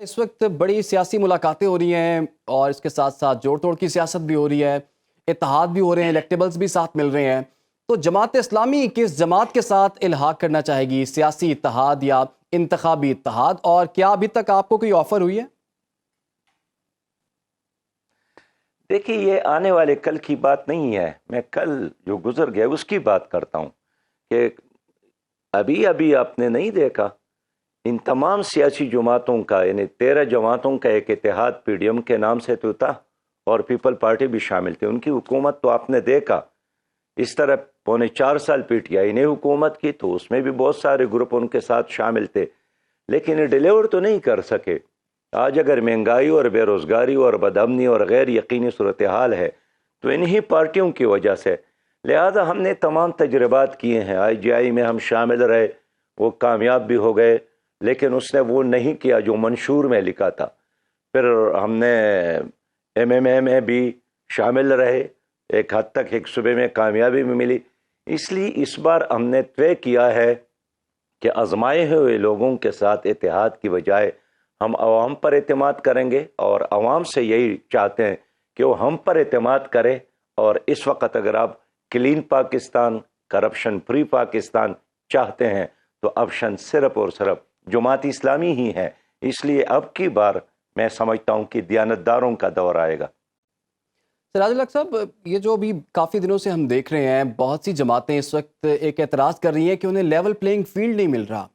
اس وقت بڑی سیاسی ملاقاتیں ہو رہی ہیں اور اس کے ساتھ ساتھ جوڑ توڑ کی سیاست بھی ہو رہی ہے، اتحاد بھی ہو رہے ہیں، الیکٹیبلز بھی ساتھ مل رہے ہیں۔ تو جماعت اسلامی کس جماعت کے ساتھ الحاق کرنا چاہے گی، سیاسی اتحاد یا انتخابی اتحاد؟ اور کیا ابھی تک آپ کو کوئی آفر ہوئی ہے؟ دیکھیے، یہ آنے والے کل کی بات نہیں ہے، میں کل جو گزر گیا اس کی بات کرتا ہوں کہ ابھی آپ نے نہیں دیکھا ان تمام سیاسی جماعتوں کا، یعنی 13 جماعتوں کا ایک اتحاد پی ڈی ایم کے نام سے تو تھا اور پیپل پارٹی بھی شامل تھی، ان کی حکومت تو آپ نے دیکھا۔ اس طرح 4.25 سال پی ٹی آئی نے حکومت کی تو اس میں بھی بہت سارے گروپ ان کے ساتھ شامل تھے، لیکن یہ ڈیلیور تو نہیں کر سکے۔ آج اگر مہنگائی اور بے روزگاری اور بدامنی اور غیر یقینی صورتحال ہے تو انہی پارٹیوں کی وجہ سے، لہذا ہم نے تمام تجربات کیے ہیں۔ آئی جی آئی میں ہم شامل رہے، وہ کامیاب بھی ہو گئے، لیکن اس نے وہ نہیں کیا جو منشور میں لکھا تھا۔ پھر ہم نے ایم ایم اے میں بھی شامل رہے، ایک حد تک ایک صوبے میں کامیابی بھی ملی۔ اس لیے اس بار ہم نے طے کیا ہے کہ آزمائے ہوئے لوگوں کے ساتھ اتحاد کی بجائے ہم عوام پر اعتماد کریں گے، اور عوام سے یہی چاہتے ہیں کہ وہ ہم پر اعتماد کرے۔ اور اس وقت اگر آپ clean Pakistan, corruption free Pakistan چاہتے ہیں تو آپشن صرف اور صرف جماعت اسلامی ہی ہے۔ اس لیے اب کی بار میں سمجھتا ہوں کہ دیانتداروں کا دور آئے گا۔ سراج الحق صاحب، یہ جو ابھی کافی دنوں سے ہم دیکھ رہے ہیں، بہت سی جماعتیں اس وقت ایک اعتراض کر رہی ہیں کہ انہیں لیول پلینگ فیلڈ نہیں مل رہا۔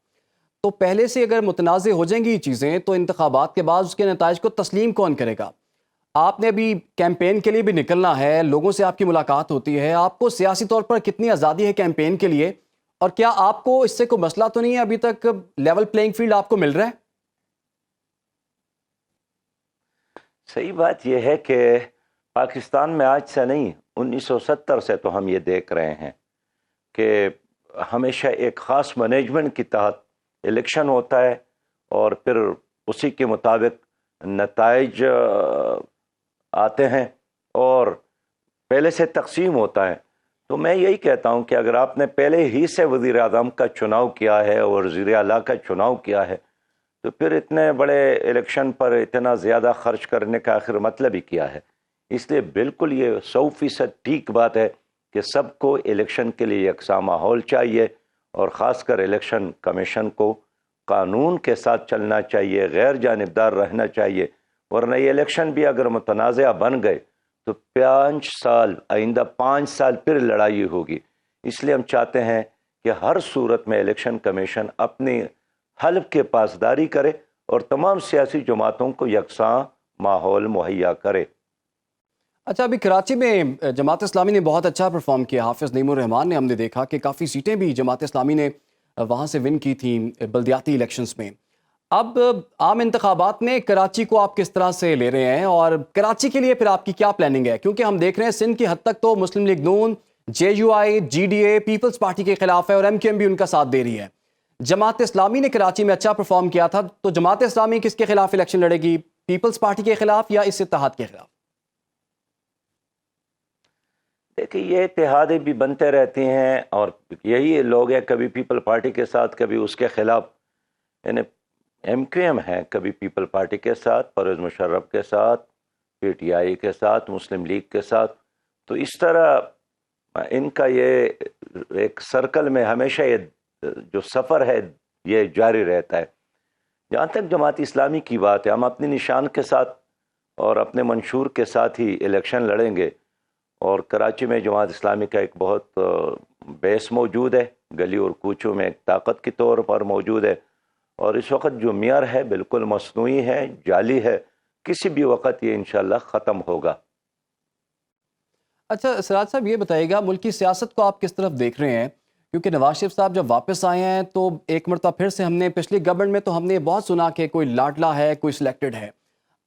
تو پہلے سے اگر متنازع ہو جائیں گی یہ چیزیں تو انتخابات کے بعد اس کے نتائج کو تسلیم کون کرے گا؟ آپ نے ابھی کیمپین کے لیے بھی نکلنا ہے، لوگوں سے آپ کی ملاقات ہوتی ہے، آپ کو سیاسی طور پر کتنی آزادی ہے کیمپین کے لیے؟ اور کیا آپ کو اس سے کوئی مسئلہ تو نہیں ہے، ابھی تک لیول پلینگ فیلڈ آپ کو مل رہا ہے؟ صحیح بات یہ ہے کہ پاکستان میں آج سے نہیں، 1970 سے تو ہم یہ دیکھ رہے ہیں کہ ہمیشہ ایک خاص مینجمنٹ کے تحت الیکشن ہوتا ہے، اور پھر اسی کے مطابق نتائج آتے ہیں اور پہلے سے تقسیم ہوتا ہے۔ تو میں یہی کہتا ہوں کہ اگر آپ نے پہلے ہی سے وزیر اعظم کا چناؤ کیا ہے اور وزیر اعلیٰ کا چناؤ کیا ہے تو پھر اتنے بڑے الیکشن پر اتنا زیادہ خرچ کرنے کا آخر مطلب ہی کیا ہے؟ اس لیے بالکل یہ 100% ٹھیک بات ہے کہ سب کو الیکشن کے لیے یکساں ماحول چاہیے، اور خاص کر الیکشن کمیشن کو قانون کے ساتھ چلنا چاہیے، غیر جانبدار رہنا چاہیے، ورنہ یہ الیکشن بھی اگر متنازع بن گئے تو 5 سال، آئندہ 5 سال پھر لڑائی ہوگی۔ اس لیے ہم چاہتے ہیں کہ ہر صورت میں الیکشن کمیشن اپنی حلف کے پاسداری کرے اور تمام سیاسی جماعتوں کو یکساں ماحول مہیا کرے۔ اچھا، ابھی کراچی میں جماعت اسلامی نے بہت اچھا پرفارم کیا، حافظ نعیم الرحمان نے، ہم نے دیکھا کہ کافی سیٹیں بھی جماعت اسلامی نے وہاں سے ون کی تھیں بلدیاتی الیکشنز میں۔ اب عام انتخابات میں کراچی کو آپ کس طرح سے لے رہے ہیں، اور کراچی کے لیے پھر آپ کی کیا پلاننگ ہے؟ کیونکہ ہم دیکھ رہے ہیں سندھ کی حد تک تو مسلم لیگ نون، J U I, G D A Peoples Party کے خلاف ہے، اور ایم کیو ایم بھی ان کا ساتھ دے رہی ہے۔ جماعت اسلامی نے کراچی میں اچھا پرفارم کیا تھا، تو جماعت اسلامی کس کے خلاف الیکشن لڑے گی؟ پیپلز پارٹی کے خلاف یا اس اتحاد کے خلاف؟ دیکھیے، یہ اتحادیں بھی بنتے رہتی ہیں، اور یہی لوگ ہیں کبھی پیپل پارٹی کے ساتھ کبھی اس کے خلاف، یعنی ایم کیو ایم ہے کبھی پیپل پارٹی کے ساتھ، پرویز مشرف کے ساتھ، پی ٹی آئی کے ساتھ، مسلم لیگ کے ساتھ۔ تو اس طرح ان کا یہ ایک سرکل میں ہمیشہ یہ جو سفر ہے یہ جاری رہتا ہے۔ جہاں تک جماعت اسلامی کی بات ہے، ہم اپنی نشان کے ساتھ اور اپنے منشور کے ساتھ ہی الیکشن لڑیں گے، اور کراچی میں جماعت اسلامی کا ایک بہت بیس موجود ہے، گلی اور کوچوں میں ایک طاقت کے طور پر موجود ہے، اور اس وقت جو معیار ہے بالکل مصنوعی ہے، جعلی ہے، کسی بھی وقت یہ انشاءاللہ ختم ہوگا۔ اچھا سراج صاحب، یہ بتائیے گا ملکی سیاست کو آپ کس طرف دیکھ رہے ہیں؟ کیونکہ نواز شریف صاحب جب واپس آئے ہیں تو ایک مرتبہ پھر سے ہم نے پچھلی گورنمنٹ میں تو ہم نے بہت سنا کہ کوئی لاڈلا ہے، کوئی سلیکٹڈ ہے۔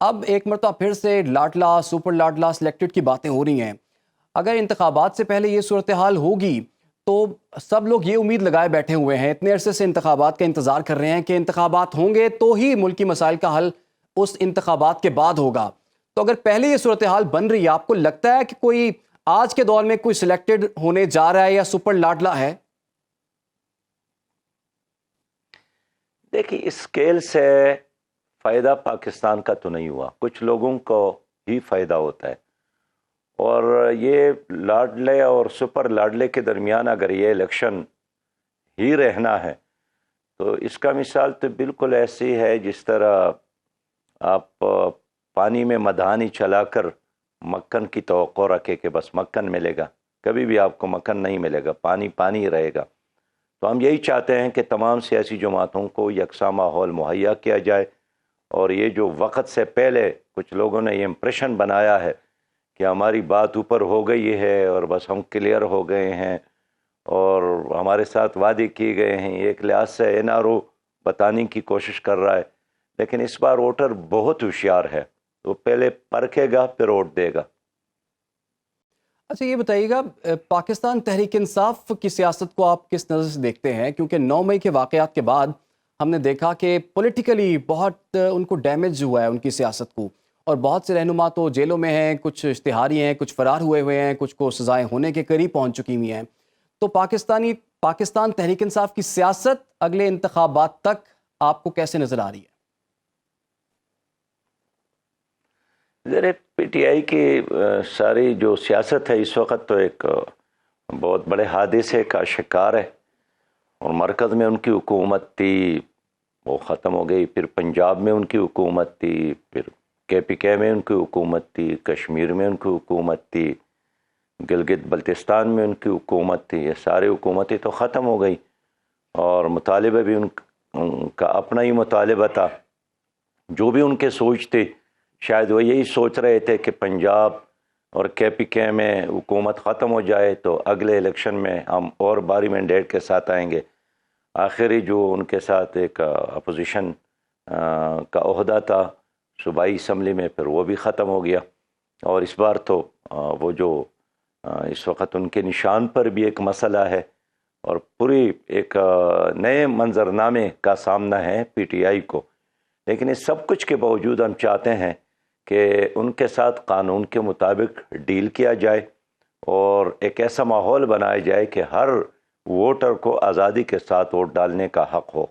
اب ایک مرتبہ پھر سے لاڈلا، سپر لاڈلا، سلیکٹڈ کی باتیں ہو رہی ہیں۔ اگر انتخابات سے پہلے یہ صورتحال ہوگی تو سب لوگ یہ امید لگائے بیٹھے ہوئے ہیں، اتنے عرصے سے انتخابات کا انتظار کر رہے ہیں کہ انتخابات ہوں گے تو ہی ملکی مسائل کا حل اس انتخابات کے بعد ہوگا۔ تو اگر پہلے یہ صورتحال بن رہی ہے، آپ کو لگتا ہے کہ کوئی آج کے دور میں کوئی سلیکٹڈ ہونے جا رہا ہے یا سپر لاڈلا ہے؟ دیکھیے، اس اسکیل سے فائدہ پاکستان کا تو نہیں ہوا، کچھ لوگوں کو ہی فائدہ ہوتا ہے. اور یہ لاڈلے اور سپر لاڈلے کے درمیان اگر یہ الیکشن ہی رہنا ہے تو اس کا مثال تو بالکل ایسی ہے جس طرح آپ پانی میں مدھانی چلا کر مکھن کی توقع رکھے کہ بس مکھن ملے گا. کبھی بھی آپ کو مکھن نہیں ملے گا، پانی پانی ہی رہے گا. تو ہم یہی چاہتے ہیں کہ تمام سیاسی جماعتوں کو یکساں ماحول مہیا کیا جائے. اور یہ جو وقت سے پہلے کچھ لوگوں نے یہ امپریشن بنایا ہے کہ ہماری بات اوپر ہو گئی ہے اور بس ہم کلیئر ہو گئے ہیں اور ہمارے ساتھ وعدے کیے گئے ہیں، ایک لحاظ سے این آر او بتانے کی کوشش کر رہا ہے. لیکن اس بار ووٹر بہت ہوشیار ہے، وہ پہلے پرکھے گا پھر ووٹ دے گا. اچھا یہ بتائیے گا، پاکستان تحریک انصاف کی سیاست کو آپ کس نظر سے دیکھتے ہیں؟ کیونکہ 9 مئی کے واقعات کے بعد ہم نے دیکھا کہ پولیٹیکلی بہت ان کو ڈیمیج ہوا ہے ان کی سیاست کو، اور بہت سے رہنما تو جیلوں میں ہیں، کچھ اشتہاری ہیں، کچھ فرار ہوئے ہیں، کچھ کو سزائیں ہونے کے قریب پہنچ چکی ہوئی ہیں. تو پاکستان تحریک انصاف کی سیاست اگلے انتخابات تک آپ کو کیسے نظر آ رہی ہے؟ ذرا پی ٹی آئی کی ساری جو سیاست ہے اس وقت تو ایک بہت بڑے حادثے کا شکار ہے. اور مرکز میں ان کی حکومت تھی وہ ختم ہو گئی، پھر پنجاب میں ان کی حکومت تھی، پھر کے پی کے میں ان کی حکومت تھی، کشمیر میں ان کی حکومت تھی، گلگت بلتستان میں ان کی حکومت تھی. یہ ساری حکومتیں تو ختم ہو گئی اور مطالبہ بھی ان کا اپنا ہی مطالبہ تھا. جو بھی ان کے سوچ تھے شاید وہ یہی سوچ رہے تھے کہ پنجاب اور کے پی کے میں حکومت ختم ہو جائے تو اگلے الیکشن میں ہم اور بھاری مینڈیٹ کے ساتھ آئیں گے. آخری جو ان کے ساتھ ایک اپوزیشن کا عہدہ تھا صوبائی اسمبلی میں، پھر وہ بھی ختم ہو گیا. اور اس بار تو وہ جو اس وقت ان کے نشان پر بھی ایک مسئلہ ہے اور پوری ایک نئے منظرنامے کا سامنا ہے پی ٹی آئی کو. لیکن اس سب کچھ کے باوجود ہم چاہتے ہیں کہ ان کے ساتھ قانون کے مطابق ڈیل کیا جائے اور ایک ایسا ماحول بنایا جائے کہ ہر ووٹر کو آزادی کے ساتھ ووٹ ڈالنے کا حق ہو.